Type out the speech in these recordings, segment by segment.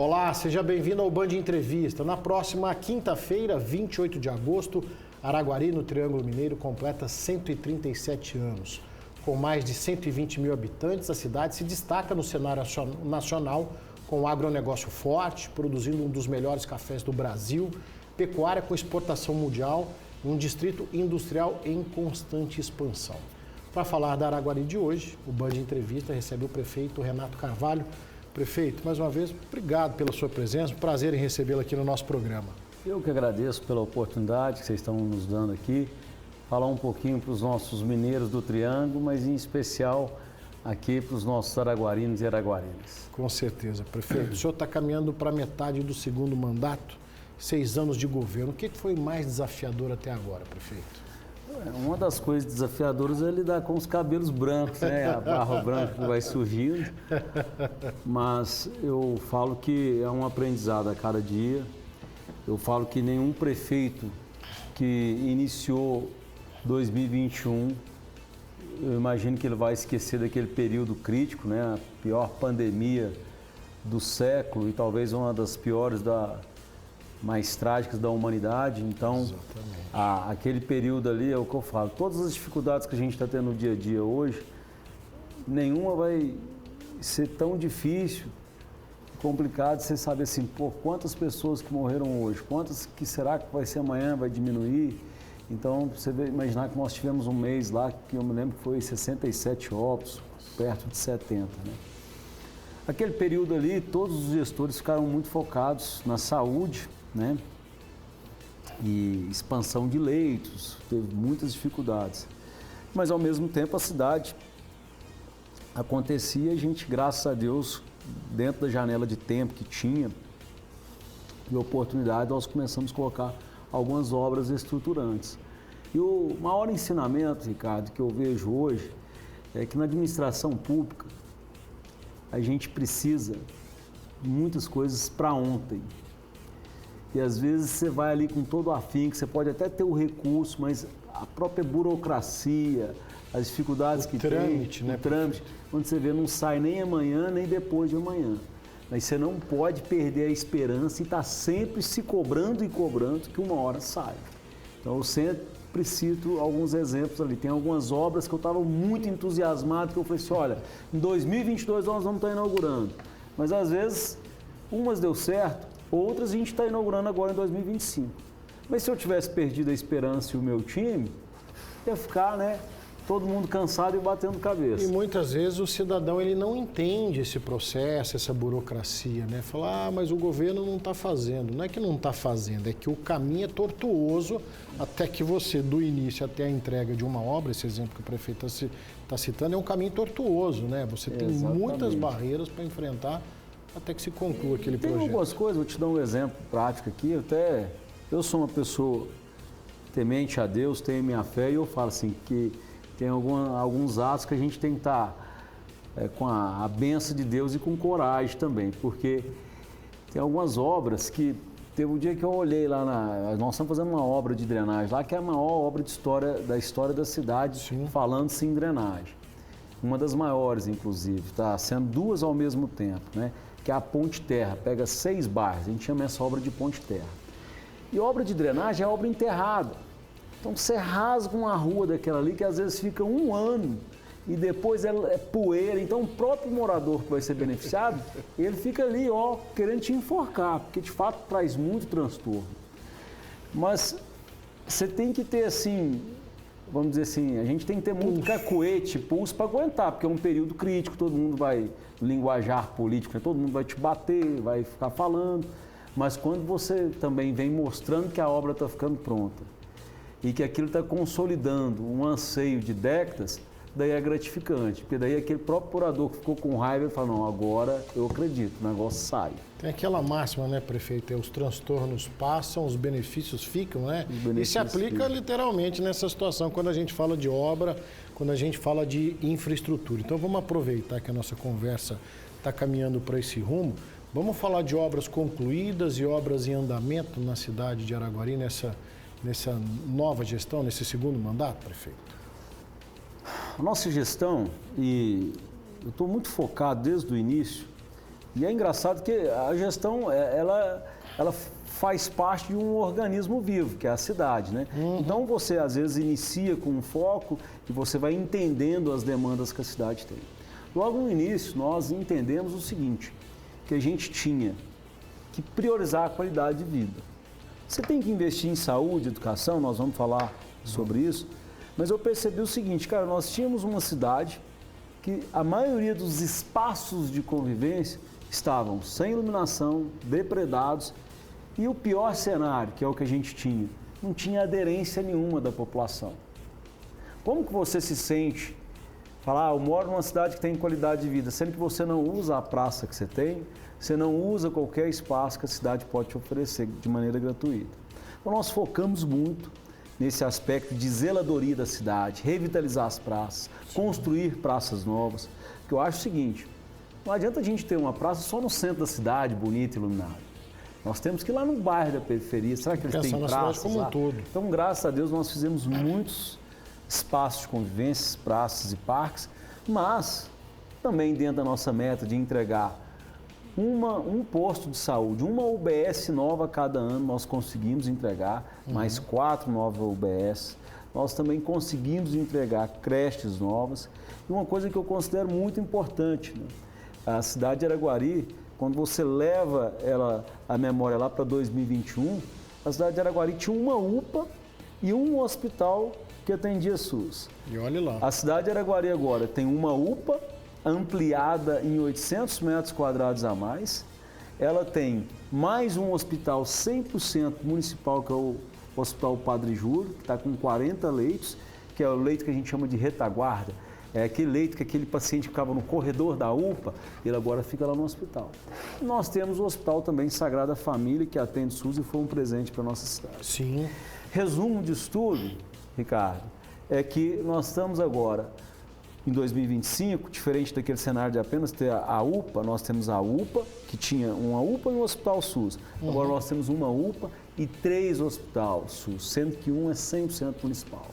Olá, seja bem-vindo ao Band Entrevista. Na próxima quinta-feira, 28 de agosto, Araguari, no Triângulo Mineiro, completa 137 anos. Com mais de 120 mil habitantes, a cidade se destaca no cenário nacional com agronegócio forte, produzindo um dos melhores cafés do Brasil, pecuária com exportação mundial e um distrito industrial em constante expansão. Para falar da Araguari de hoje, o Band Entrevista recebe o prefeito Renato Carvalho. Prefeito, mais uma vez, obrigado pela sua presença, um prazer em recebê-lo aqui no nosso programa. Eu que agradeço pela oportunidade que vocês estão nos dando aqui, falar um pouquinho para os nossos mineiros do Triângulo, mas em especial aqui para os nossos araguarinos e araguarinas. Com certeza, prefeito. O senhor está caminhando para metade do segundo mandato, 6 anos de governo. O que foi mais desafiador até agora, prefeito? Uma das coisas desafiadoras é lidar com os cabelos brancos, né? A barba branca que vai surgindo. Mas eu falo que é um aprendizado a cada dia. Eu falo que nenhum prefeito que iniciou 2021, eu imagino que ele vai esquecer daquele período crítico, né? A pior pandemia do século e talvez uma das piores mais trágicas da humanidade. Então, aquele período ali é o que eu falo. Todas as dificuldades que a gente está tendo no dia a dia hoje, nenhuma vai ser tão difícil, complicado, você sabe assim, pô, quantas pessoas que morreram hoje, quantas que será que vai ser amanhã, vai diminuir? Então, você imaginar que nós tivemos um mês lá, que eu me lembro que foi 67 óbitos, perto de 70, né? Aquele período ali, todos os gestores ficaram muito focados na saúde, né? E expansão de leitos, teve muitas dificuldades. Mas, ao mesmo tempo, a cidade acontecia, a gente, graças a Deus, dentro da janela de tempo que tinha e oportunidade, nós começamos a colocar algumas obras estruturantes. E o maior ensinamento, Ricardo, que eu vejo hoje é que na administração pública a gente precisa de muitas coisas para ontem. E às vezes você vai ali com todo o afinco, você pode até ter o recurso, mas a própria burocracia, as dificuldades que tem, o trâmite, quando você vê, não sai nem amanhã, nem depois de amanhã. Mas você não pode perder a esperança e estar sempre se cobrando e cobrando que uma hora sai. Então eu sempre cito alguns exemplos ali. Tem algumas obras que eu estava muito entusiasmado, que eu falei assim, olha, em 2022 nós vamos estar inaugurando. Mas às vezes, umas deu certo, outras a gente está inaugurando agora em 2025. Mas se eu tivesse perdido a esperança e o meu time, ia ficar, né, todo mundo cansado e batendo cabeça. E muitas vezes o cidadão ele não entende esse processo, essa burocracia, né? Fala, mas o governo não está fazendo. Não é que não está fazendo, é que o caminho é tortuoso até que você, do início até a entrega de uma obra, esse exemplo que o prefeito está citando, é um caminho tortuoso, né? Você tem muitas barreiras para enfrentar até que se conclua aquele projeto. Tem algumas coisas, vou te dar um exemplo prático aqui, eu sou uma pessoa temente a Deus, tenho minha fé, e eu falo assim, que tem alguns atos que a gente tem que estar com a bênção de Deus e com coragem também, porque tem algumas obras que, teve um dia que eu olhei lá, nós estamos fazendo uma obra de drenagem lá, que é a maior obra da história da cidade, falando-se em drenagem. Uma das maiores, inclusive, está sendo 2 ao mesmo tempo, né? Que é a Ponte Terra, pega 6 bairros, a gente chama essa obra de Ponte Terra. E obra de drenagem é obra enterrada. Então você rasga uma rua daquela ali que às vezes fica 1 ano e depois é poeira. Então o próprio morador que vai ser beneficiado, ele fica ali, ó, querendo te enforcar, porque de fato traz muito transtorno. Mas você tem que ter assim, vamos dizer assim, a gente tem que ter muito cacuete, pulso para aguentar, porque é um período crítico, todo mundo vai, linguajar político, né? Todo mundo vai te bater, vai ficar falando. Mas quando você também vem mostrando que a obra está ficando pronta e que aquilo está consolidando um anseio de décadas, daí é gratificante, porque daí aquele próprio morador que ficou com raiva, ele fala, não, agora eu acredito, o negócio sai. Tem aquela máxima, né, prefeito, os transtornos passam, os benefícios ficam, né? E se aplica literalmente nessa situação, quando a gente fala de obra, quando a gente fala de infraestrutura. Então vamos aproveitar que a nossa conversa está caminhando para esse rumo, vamos falar de obras concluídas e obras em andamento na cidade de Araguari, nessa nova gestão, nesse segundo mandato, prefeito? A nossa gestão, e eu estou muito focado desde o início E é engraçado que a gestão, ela faz parte de um organismo vivo, que é a cidade, né? Então você às vezes inicia com um foco e você vai entendendo as demandas que a cidade tem. Logo no início, nós entendemos o seguinte, que a gente tinha que priorizar a qualidade de vida. Você tem que investir em saúde, educação, nós vamos falar sobre isso, mas eu percebi o seguinte, cara, nós tínhamos uma cidade que a maioria dos espaços de convivência estavam sem iluminação, depredados, e o pior cenário, que é o que a gente tinha, não tinha aderência nenhuma da população. Como que você se sente, falar, eu moro numa cidade que tem qualidade de vida, sendo que você não usa a praça que você tem, você não usa qualquer espaço que a cidade pode te oferecer de maneira gratuita. Então nós focamos muito nesse aspecto de zeladoria da cidade, revitalizar as praças, construir praças novas, porque eu acho o seguinte, não adianta a gente ter uma praça só no centro da cidade, bonita e iluminada. Nós temos que ir lá no bairro da periferia, será que eles têm praças como um todo. Então, graças a Deus, nós fizemos muitos espaços de convivência, praças e parques, mas também dentro da nossa meta de entregar um posto de saúde, uma UBS nova a cada ano, nós conseguimos entregar, mais 4 novas UBS. Nós também conseguimos entregar creches novas. E uma coisa que eu considero muito importante, né? A cidade de Araguari, quando você leva a memória lá para 2021, a cidade de Araguari tinha uma UPA e um hospital que atendia SUS. E olha lá. A cidade de Araguari agora tem uma UPA ampliada em 800 metros quadrados a mais. Ela tem mais um hospital 100% municipal, que é o Hospital Padre Júlio, que está com 40 leitos, que é o leito que a gente chama de retaguarda. É aquele leito que aquele paciente ficava no corredor da UPA, ele agora fica lá no hospital. Nós temos o Hospital também Sagrada Família, que atende SUS e foi um presente para a nossa cidade. Sim. Resumo disso tudo, Ricardo, é que nós estamos agora, em 2025, diferente daquele cenário de apenas ter a UPA, nós temos a UPA, que tinha uma UPA e um Hospital SUS. Agora nós temos uma UPA e 3 hospitais SUS, sendo que um é 100% municipal.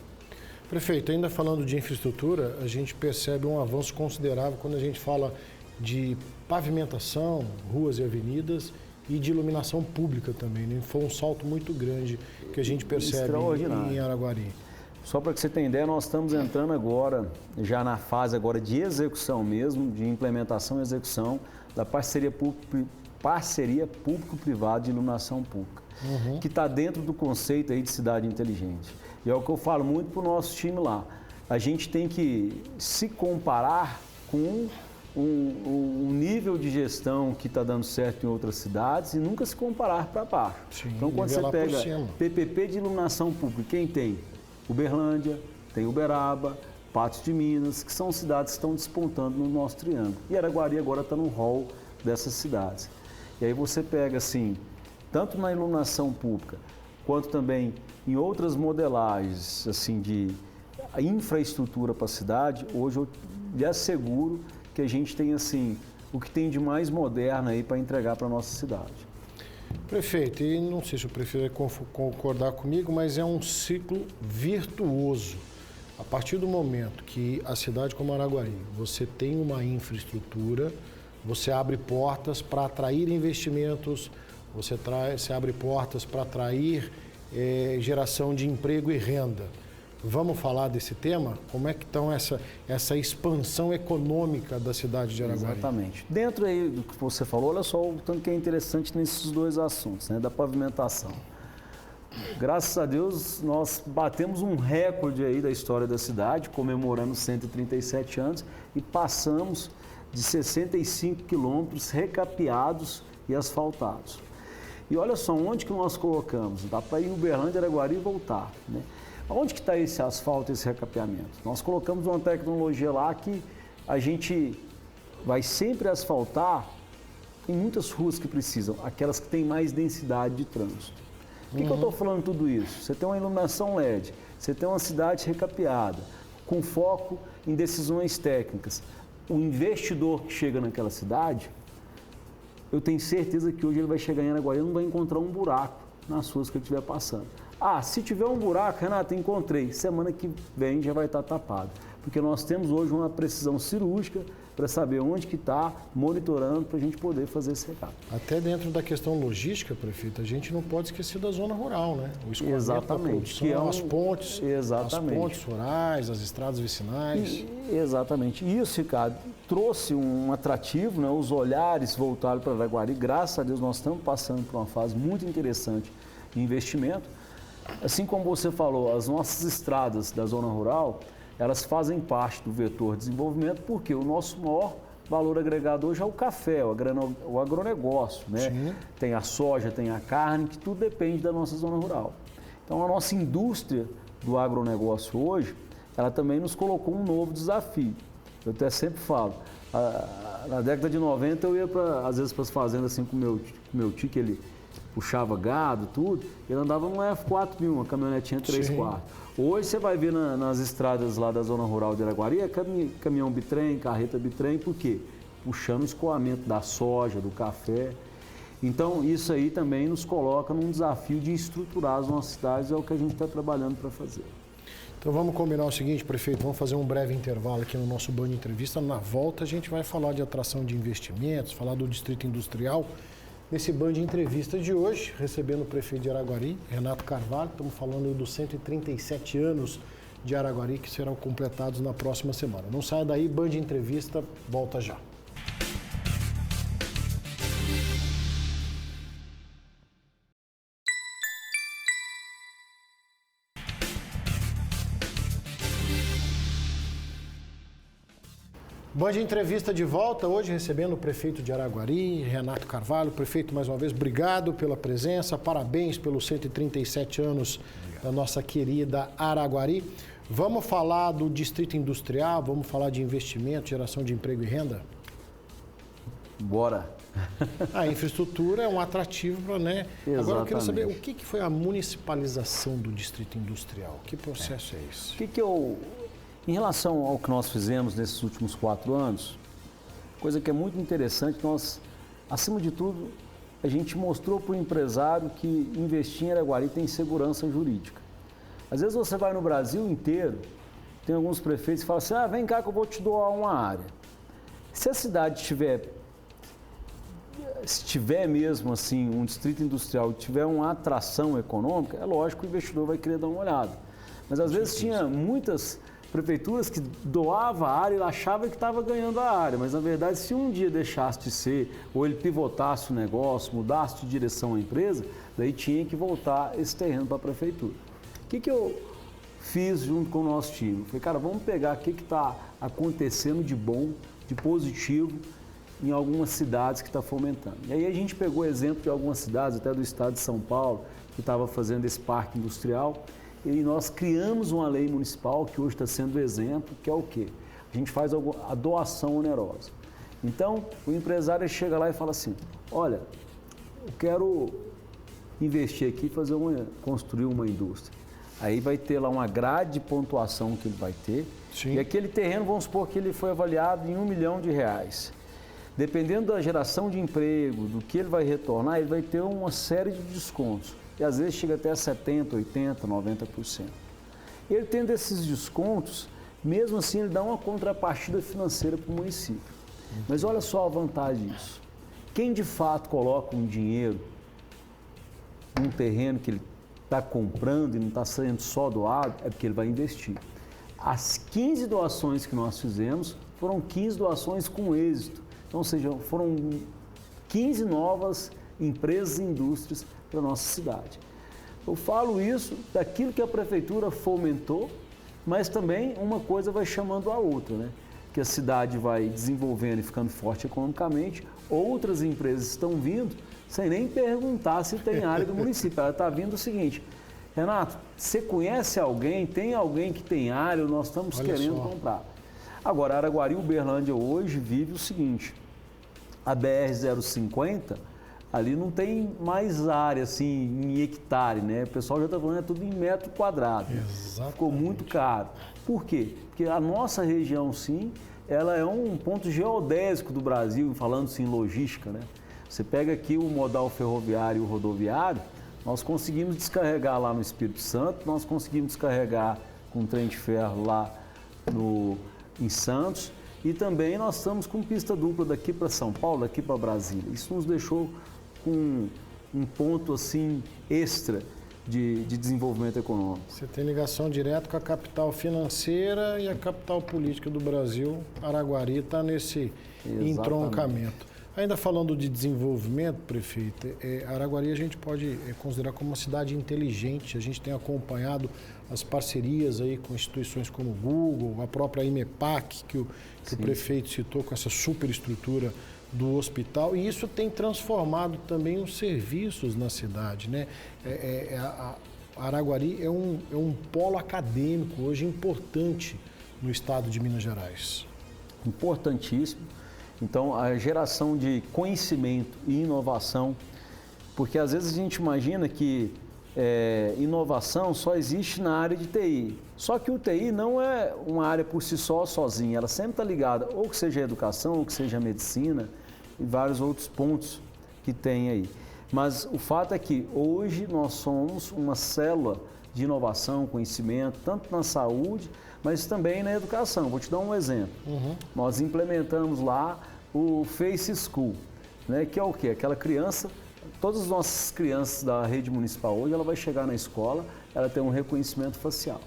Prefeito, ainda falando de infraestrutura, a gente percebe um avanço considerável quando a gente fala de pavimentação, ruas e avenidas e de iluminação pública também, né? Foi um salto muito grande que a gente percebe em Araguari. Só para que você tenha ideia, nós estamos entrando agora, já na fase agora de execução mesmo, de implementação e execução da parceria público-privada de iluminação pública, que está dentro do conceito aí de cidade inteligente. E é o que eu falo muito para o nosso time lá. A gente tem que se comparar com um nível de gestão que está dando certo em outras cidades e nunca se comparar para baixo. Sim, então, quando você pega PPP de iluminação pública, quem tem? Uberlândia, tem Uberaba, Patos de Minas, que são cidades que estão despontando no nosso triângulo. E Araguari agora está no hall dessas cidades. E aí você pega assim, tanto na iluminação pública, quanto também em outras modelagens assim, de infraestrutura para a cidade, hoje eu lhe asseguro que a gente tem assim, o que tem de mais moderno aí para entregar para a nossa cidade. Prefeito, e não sei se o prefeito vai concordar comigo, mas é um ciclo virtuoso. A partir do momento que a cidade como Araguari, você tem uma infraestrutura, você abre portas para atrair investimentos, você abre portas para atrair geração de emprego e renda. Vamos falar desse tema? Como é que estão essa expansão econômica da cidade de Araguari? Exatamente. Dentro aí do que você falou, olha só o tanto que é interessante nesses dois assuntos, né, da pavimentação. Graças a Deus, nós batemos um recorde aí da história da cidade, comemorando 137 anos, e passamos de 65 quilômetros recapeados e asfaltados. E olha só, onde que nós colocamos? Dá para ir em Uberlândia, Araguari e voltar, né? Onde que está esse asfalto, esse recapeamento? Nós colocamos uma tecnologia lá que a gente vai sempre asfaltar em muitas ruas que precisam, aquelas que têm mais densidade de trânsito. Por que eu estou falando tudo isso? Você tem uma iluminação LED, você tem uma cidade recapeada, com foco em decisões técnicas. O investidor que chega naquela cidade, eu tenho certeza que hoje ele vai chegar em Araguari e não vai encontrar um buraco nas ruas que ele estiver passando. Ah, se tiver um buraco, Renato, encontrei. Semana que vem já vai estar tapado. Porque nós temos hoje uma precisão cirúrgica para saber onde que está, monitorando para a gente poder fazer esse recado. Até dentro da questão logística, prefeito, a gente não pode esquecer da zona rural, né? O escoamento da produção, que é as pontes, exatamente. as pontes rurais, as estradas vicinais. Exatamente. Isso, Ricardo, trouxe um atrativo, né? Os olhares voltaram para Araguari. Graças a Deus nós estamos passando por uma fase muito interessante de investimento. Assim como você falou, as nossas estradas da zona rural, elas fazem parte do vetor de desenvolvimento, porque o nosso maior valor agregado hoje é o café, o agronegócio, né? Sim. Tem a soja, tem a carne, que tudo depende da nossa zona rural. Então, a nossa indústria do agronegócio hoje, ela também nos colocou um novo desafio. Eu até sempre falo, na década de 90 eu ia, às vezes, para as fazendas assim, com o meu tio, que ele puxava gado, tudo, ele andava num F4000, uma caminhonetinha 3/4. Hoje você vai ver nas estradas lá da zona rural de Araguari, é caminhão bitrem, carreta bitrem, por quê? Puxando o escoamento da soja, do café. Então, isso aí também nos coloca num desafio de estruturar as nossas cidades, é o que a gente está trabalhando para fazer. Então vamos combinar o seguinte, prefeito, vamos fazer um breve intervalo aqui no nosso Band Entrevista. Na volta a gente vai falar de atração de investimentos, falar do Distrito Industrial. Nesse Band Entrevista de hoje, recebendo o prefeito de Araguari, Renato Carvalho, estamos falando dos 137 anos de Araguari que serão completados na próxima semana. Não saia daí, Band Entrevista volta já. Band Entrevista de volta, hoje recebendo o prefeito de Araguari, Renato Carvalho. Prefeito, mais uma vez, obrigado pela presença, parabéns pelos 137 anos da nossa querida Araguari. Vamos falar do Distrito Industrial, vamos falar de investimento, geração de emprego e renda? Bora! A infraestrutura é um atrativo para, né? Exatamente. Agora eu quero saber, o que foi a municipalização do Distrito Industrial? Que processo é esse? Em relação ao que nós fizemos nesses últimos 4 anos, coisa que é muito interessante, nós, acima de tudo, a gente mostrou para o empresário que investir em Araguari tem segurança jurídica. Às vezes você vai no Brasil inteiro, tem alguns prefeitos que falam assim, vem cá que eu vou te doar uma área. Se a cidade tiver mesmo assim um distrito industrial, tiver uma atração econômica, é lógico que o investidor vai querer dar uma olhada. Mas às vezes tinha muitas prefeituras que doava a área e achava que estava ganhando a área, mas na verdade se um dia deixasse de ser, ou ele pivotasse o negócio, mudasse de direção à empresa, daí tinha que voltar esse terreno para a prefeitura. O que eu fiz junto com o nosso time? Falei, cara, vamos pegar o que está acontecendo de bom, de positivo em algumas cidades que está fomentando. E aí a gente pegou exemplo de algumas cidades, até do estado de São Paulo, que estava fazendo esse parque industrial, e nós criamos uma lei municipal que hoje está sendo exemplo, que é o quê? A gente faz a doação onerosa. Então, o empresário chega lá e fala assim, olha, eu quero investir aqui e construir uma indústria. Aí vai ter lá uma grade de pontuação que ele vai ter. Sim. E aquele terreno, vamos supor que ele foi avaliado em R$1 milhão. Dependendo da geração de emprego, do que ele vai retornar, ele vai ter uma série de descontos. E às vezes chega até 70%, 80%, 90%. Ele tendo esses descontos, mesmo assim ele dá uma contrapartida financeira para o município. Mas olha só a vantagem disso. Quem de fato coloca um dinheiro num terreno que ele está comprando e não está sendo só doado, é porque ele vai investir. As 15 doações que nós fizemos foram 15 doações com êxito. Então, ou seja, foram 15 novas empresas e indústrias para a nossa cidade. Eu falo isso daquilo que a prefeitura fomentou, mas também uma coisa vai chamando a outra, né? Que a cidade vai desenvolvendo e ficando forte economicamente, outras empresas estão vindo sem nem perguntar se tem área do município. Ela está vindo o seguinte, Renato, você conhece alguém, tem alguém que tem área, nós estamos querendo comprar. Agora, Araguari e Uberlândia hoje vive o seguinte, a BR-050, ali não tem mais área assim em hectare, né? O pessoal já está falando, é tudo em metro quadrado. Exatamente. Ficou muito caro. Por quê? Porque a nossa região, sim, ela é um ponto geodésico do Brasil, falando-se em logística, né? Você pega aqui o modal ferroviário e o rodoviário, nós conseguimos descarregar lá no Espírito Santo, nós conseguimos descarregar com trem de ferro lá em Santos, E também nós estamos com pista dupla daqui para São Paulo, daqui para Brasília. Isso nos deixou com um ponto assim extra de desenvolvimento econômico. Você tem ligação direta com a capital financeira e a capital política do Brasil. Araguari está nesse entroncamento. Ainda falando de desenvolvimento, prefeito, Araguari a gente pode considerar como uma cidade inteligente. A gente tem acompanhado as parcerias aí com instituições como o Google, a própria IMEPAC, que o prefeito citou, com essa superestrutura do hospital, e isso tem transformado também os serviços na cidade, né? Araguari é um polo acadêmico hoje importante no estado de Minas Gerais. Importantíssimo. Então, a geração de conhecimento e inovação, porque às vezes a gente imagina que inovação só existe na área de TI. Só que o TI não é uma área por si só, sozinha. Ela sempre está ligada, ou que seja a educação, ou que seja a medicina e vários outros pontos que tem aí. Mas o fato é que hoje nós somos uma célula de inovação, conhecimento, tanto na saúde, mas também na educação. Vou te dar um exemplo. Nós implementamos lá o Face School, né, que é o quê? Aquela criança, todas as nossas crianças da rede municipal hoje, ela vai chegar na escola, ela tem um reconhecimento facial.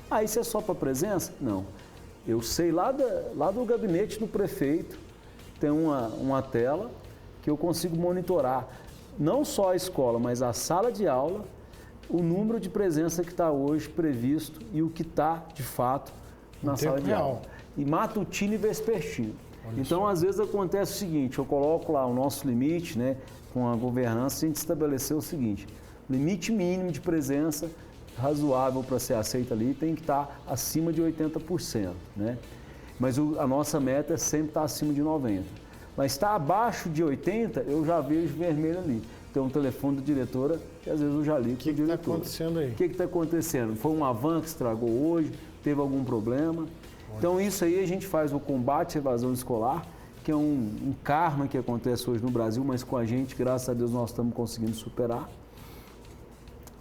Ah, isso é só para presença? Não. Eu sei lá do gabinete do prefeito, tem uma tela que eu consigo monitorar não só a escola, mas a sala de aula, o número de presença que está hoje previsto e o que está, de fato, na sala de aula. E matutino e vespertino. Então, às vezes acontece o seguinte, eu coloco lá o nosso limite, né, com a governança, a gente estabeleceu o seguinte, limite mínimo de presença razoável para ser aceita ali tem que estar acima de 80%, né? Mas a nossa meta é sempre estar acima de 90%. Mas está abaixo de 80%, eu já vejo vermelho ali. Tem um telefone da diretora que às vezes eu já ligo. O que está acontecendo aí? O que está acontecendo? Foi um avan que estragou hoje? Teve algum problema? Então isso aí a gente faz o combate à evasão escolar, que é um karma que acontece hoje no Brasil, mas com a gente, graças a Deus, nós estamos conseguindo superar.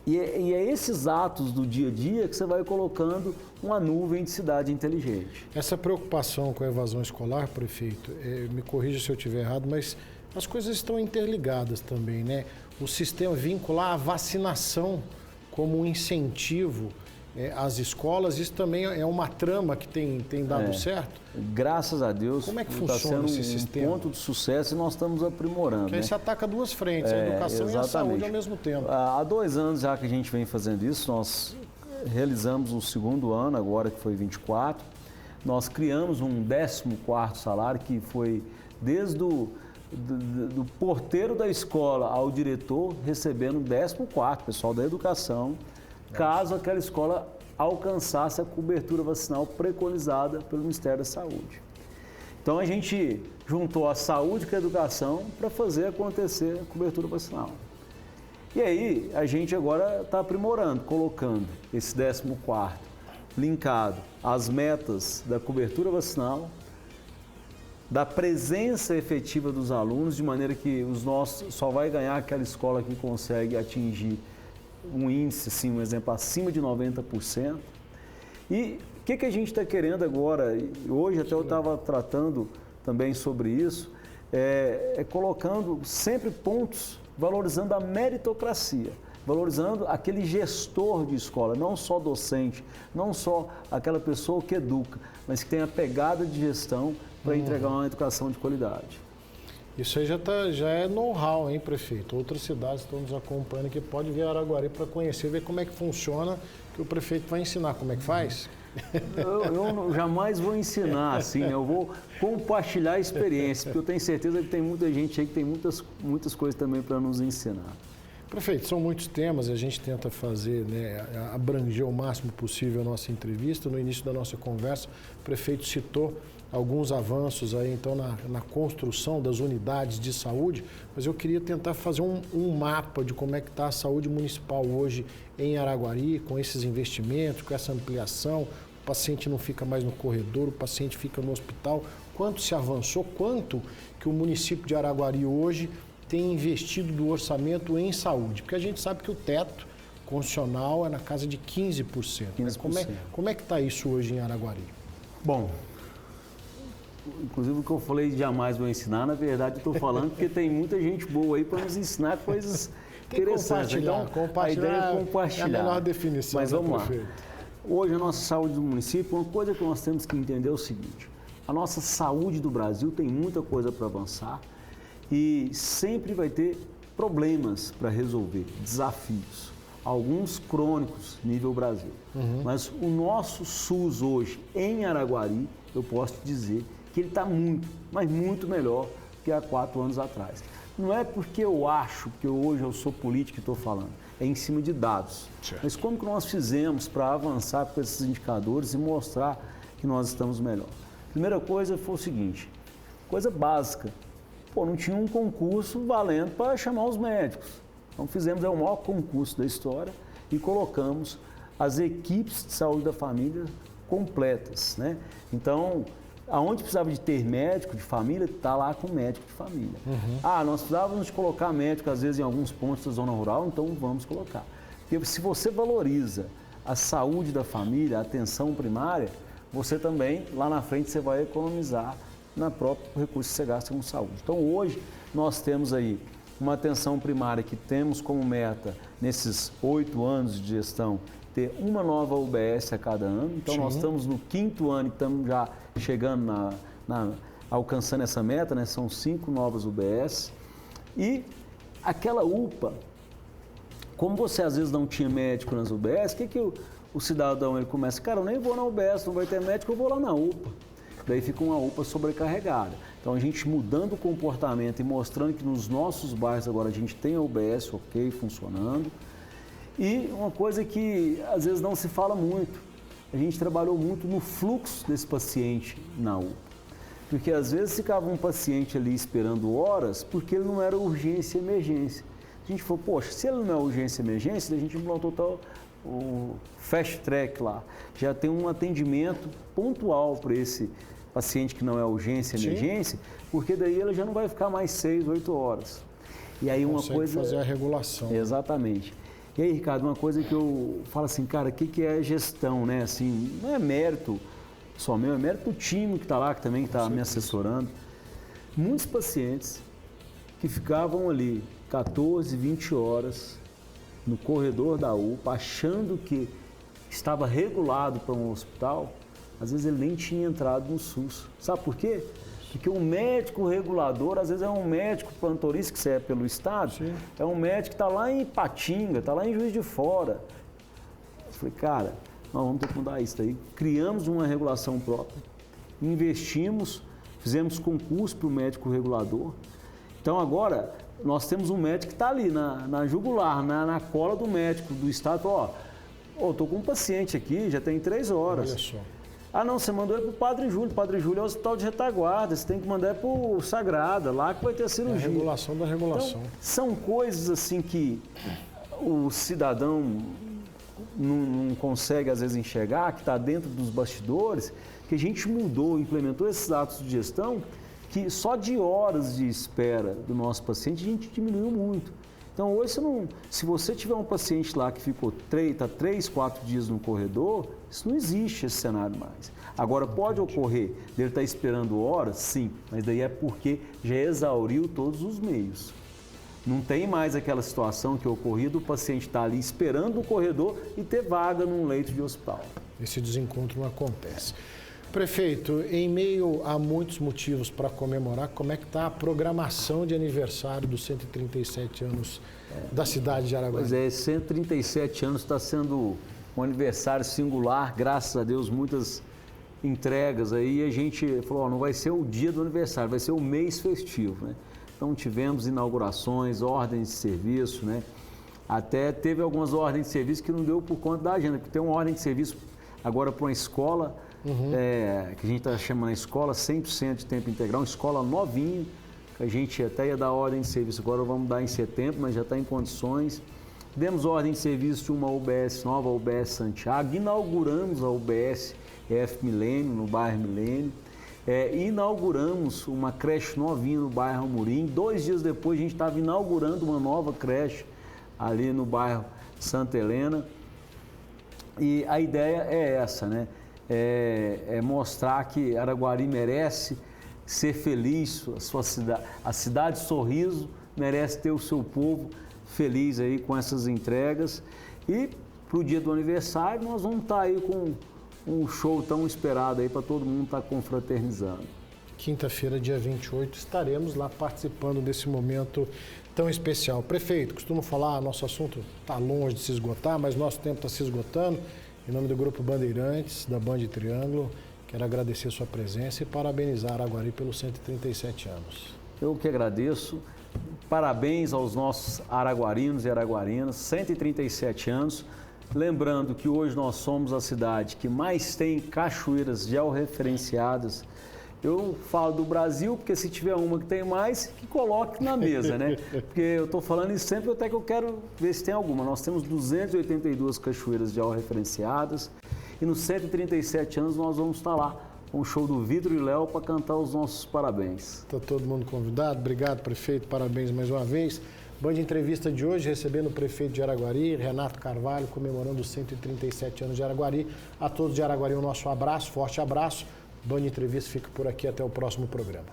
E é esses atos do dia a dia que você vai colocando uma nuvem de cidade inteligente. Essa preocupação com a evasão escolar, prefeito, me corrija se eu estiver errado, mas as coisas estão interligadas também, né? O sistema vincular a vacinação como um incentivo às escolas, isso também é uma trama que tem dado certo? Graças a Deus, como é que funciona esse sistema? Um ponto de sucesso e nós estamos aprimorando. Porque aí se ataca duas frentes, a educação e a saúde ao mesmo tempo. Há 2 anos já que a gente vem fazendo isso, nós realizamos o 2º ano, agora que foi 24, nós criamos um 14º salário que foi desde do porteiro da escola ao diretor recebendo 14º, pessoal da educação, caso aquela escola alcançasse a cobertura vacinal preconizada pelo Ministério da Saúde. Então a gente juntou a saúde com a educação para fazer acontecer a cobertura vacinal. E aí a gente agora está aprimorando, colocando esse 14º linkado às metas da cobertura vacinal, da presença efetiva dos alunos, de maneira que os nossos só vai ganhar aquela escola que consegue atingir um índice, assim, um exemplo, acima de 90%. E o que a gente está querendo agora, hoje até eu estava tratando também sobre isso, colocando sempre pontos, valorizando a meritocracia, valorizando aquele gestor de escola, não só docente, não só aquela pessoa que educa, mas que tem a pegada de gestão para entregar uma educação de qualidade. Isso aí já é know-how, hein, prefeito? Outras cidades estão nos acompanhando aqui, pode vir a Araguari para conhecer, ver como é que funciona, que o prefeito vai ensinar como é que faz. Eu jamais vou ensinar assim, eu vou compartilhar a experiência, porque eu tenho certeza que tem muita gente aí que tem muitas coisas também para nos ensinar. Prefeito, são muitos temas, a gente tenta fazer, né, abranger o máximo possível a nossa entrevista. No início da nossa conversa, o prefeito citou alguns avanços aí, então, na construção das unidades de saúde, mas eu queria tentar fazer um mapa de como é que está a saúde municipal hoje em Araguari, com esses investimentos, com essa ampliação. O paciente não fica mais no corredor, o paciente fica no hospital. Quanto se avançou, quanto que o município de Araguari hoje tem investido do orçamento em saúde? Porque a gente sabe que o teto constitucional é na casa de 15%. 15%. Como é que está isso hoje em Araguari? Bom, inclusive o que eu falei de jamais vou ensinar, na verdade eu estou falando porque tem muita gente boa aí para nos ensinar coisas interessantes. Então, a ideia é compartilhar. É a melhor definição. Mas vamos lá. Hoje a nossa saúde do município, uma coisa que nós temos que entender é o seguinte: a nossa saúde do Brasil tem muita coisa para avançar e sempre vai ter problemas para resolver, desafios. Alguns crônicos nível Brasil. Mas o nosso SUS hoje em Araguari, eu posso dizer que ele está muito, mas muito melhor que há 4 anos atrás. Não é porque eu acho que hoje eu sou político e estou falando, é em cima de dados. Certo. Mas como que nós fizemos para avançar com esses indicadores e mostrar que nós estamos melhor? Primeira coisa foi o seguinte, coisa básica, não tinha um concurso valendo para chamar os médicos. Então fizemos o maior concurso da história e colocamos as equipes de saúde da família completas, né? Então, aonde precisava de ter médico de família, está lá com médico de família. Nós precisávamos de colocar médico, às vezes, em alguns pontos da zona rural, então vamos colocar. Porque se você valoriza a saúde da família, a atenção primária, você também, lá na frente, você vai economizar na própria recurso que você gasta com saúde. Então, hoje, nós temos aí uma atenção primária que temos como meta, nesses 8 anos de gestão, ter uma nova UBS a cada ano. Então, nós estamos no 5º ano e estamos já chegando alcançando essa meta, né? São 5 novas UBS. E aquela UPA, como você às vezes não tinha médico nas UBS, o que o cidadão ele começa? Cara, eu nem vou na UBS, não vai ter médico, eu vou lá na UPA. Daí fica uma UPA sobrecarregada. Então, a gente mudando o comportamento e mostrando que nos nossos bairros agora a gente tem a UBS ok, funcionando. E uma coisa que às vezes não se fala muito, a gente trabalhou muito no fluxo desse paciente na UPA. Porque às vezes ficava um paciente ali esperando horas porque ele não era urgência e emergência. A gente falou, poxa, se ele não é urgência e emergência, a gente implantou o fast track lá. Já tem um atendimento pontual para esse paciente que não é urgência e emergência, porque daí ele já não vai ficar mais 6, 8 horas. E aí uma coisa... fazer a regulação. Exatamente. E aí, Ricardo, uma coisa que eu falo assim, cara, o que é gestão, né? Assim, não é mérito só meu, é mérito do time que está lá, que também está me assessorando. Muitos pacientes que ficavam ali 14, 20 horas no corredor da UPA, achando que estava regulado para um hospital, às vezes ele nem tinha entrado no SUS. Sabe por quê? Porque o médico regulador, às vezes é um médico plantorista que você é pelo Estado, é um médico que está lá em Ipatinga, está lá em Juiz de Fora. Eu falei, cara, nós vamos ter que mudar isso daí. Criamos uma regulação própria, investimos, fizemos concurso para o médico regulador. Então agora nós temos um médico que está ali na jugular, na cola do médico do Estado, estou com um paciente aqui, já tem 3 horas. Olha só. Não, você mandou ele para o Padre Júlio. Padre Júlio é o hospital de retaguarda. Você tem que mandar para o Sagrada, lá que vai ter a cirurgia. É a regulação da regulação. Então, são coisas assim que o cidadão não consegue, às vezes, enxergar, que está dentro dos bastidores, que a gente mudou, implementou esses atos de gestão, que só de horas de espera do nosso paciente a gente diminuiu muito. Então, hoje, se você tiver um paciente lá que ficou 3, 4 dias no corredor, isso não existe, esse cenário mais. Agora, pode ocorrer dele estar esperando horas? Sim, mas daí é porque já exauriu todos os meios. Não tem mais aquela situação que ocorria do paciente estar ali esperando no corredor e ter vaga num leito de hospital. Esse desencontro não acontece. Prefeito, em meio a muitos motivos para comemorar, como é que está a programação de aniversário dos 137 anos da cidade de Araguari? Pois é, 137 anos está sendo um aniversário singular, graças a Deus, muitas entregas aí. A gente falou, não vai ser o dia do aniversário, vai ser o mês festivo, né? Então tivemos inaugurações, ordens de serviço, né? Até teve algumas ordens de serviço que não deu por conta da agenda, porque tem uma ordem de serviço agora para uma escola, que a gente está chamando a escola 100% de tempo integral, uma escola novinha, que a gente até ia dar ordem de serviço, agora vamos dar em setembro, mas já está em condições. Demos ordem de serviço de uma UBS nova, a UBS Santiago, inauguramos a UBS F Milênio, no bairro Milênio, inauguramos uma creche novinha no bairro Amorim. 2 dias depois a gente estava inaugurando uma nova creche ali no bairro Santa Helena. E a ideia é essa, né? É mostrar que Araguari merece ser feliz, a cidade Sorriso merece ter o seu povo feliz aí com essas entregas. E para o dia do aniversário nós vamos estar aí com um show tão esperado aí para todo mundo estar confraternizando. Quinta-feira, dia 28, estaremos lá participando desse momento tão especial. Prefeito, costumo falar, nosso assunto está longe de se esgotar, mas nosso tempo está se esgotando. Em nome do Grupo Bandeirantes, da Band Triângulo, quero agradecer sua presença e parabenizar Araguari pelos 137 anos. Eu que agradeço. Parabéns aos nossos araguarinos e araguarinas, 137 anos. Lembrando que hoje nós somos a cidade que mais tem cachoeiras georreferenciadas. Eu falo do Brasil, porque se tiver uma que tem mais, que coloque na mesa, né? Porque eu estou falando isso sempre, até que eu quero ver se tem alguma. Nós temos 282 cachoeiras georreferenciadas e nos 137 anos nós vamos estar lá com o show do Vidro e Léo para cantar os nossos parabéns. Está todo mundo convidado. Obrigado, prefeito. Parabéns mais uma vez. Band Entrevista de hoje, recebendo o prefeito de Araguari, Renato Carvalho, comemorando os 137 anos de Araguari. A todos de Araguari, o nosso abraço, forte abraço. Band Entrevista fica por aqui. Até o próximo programa.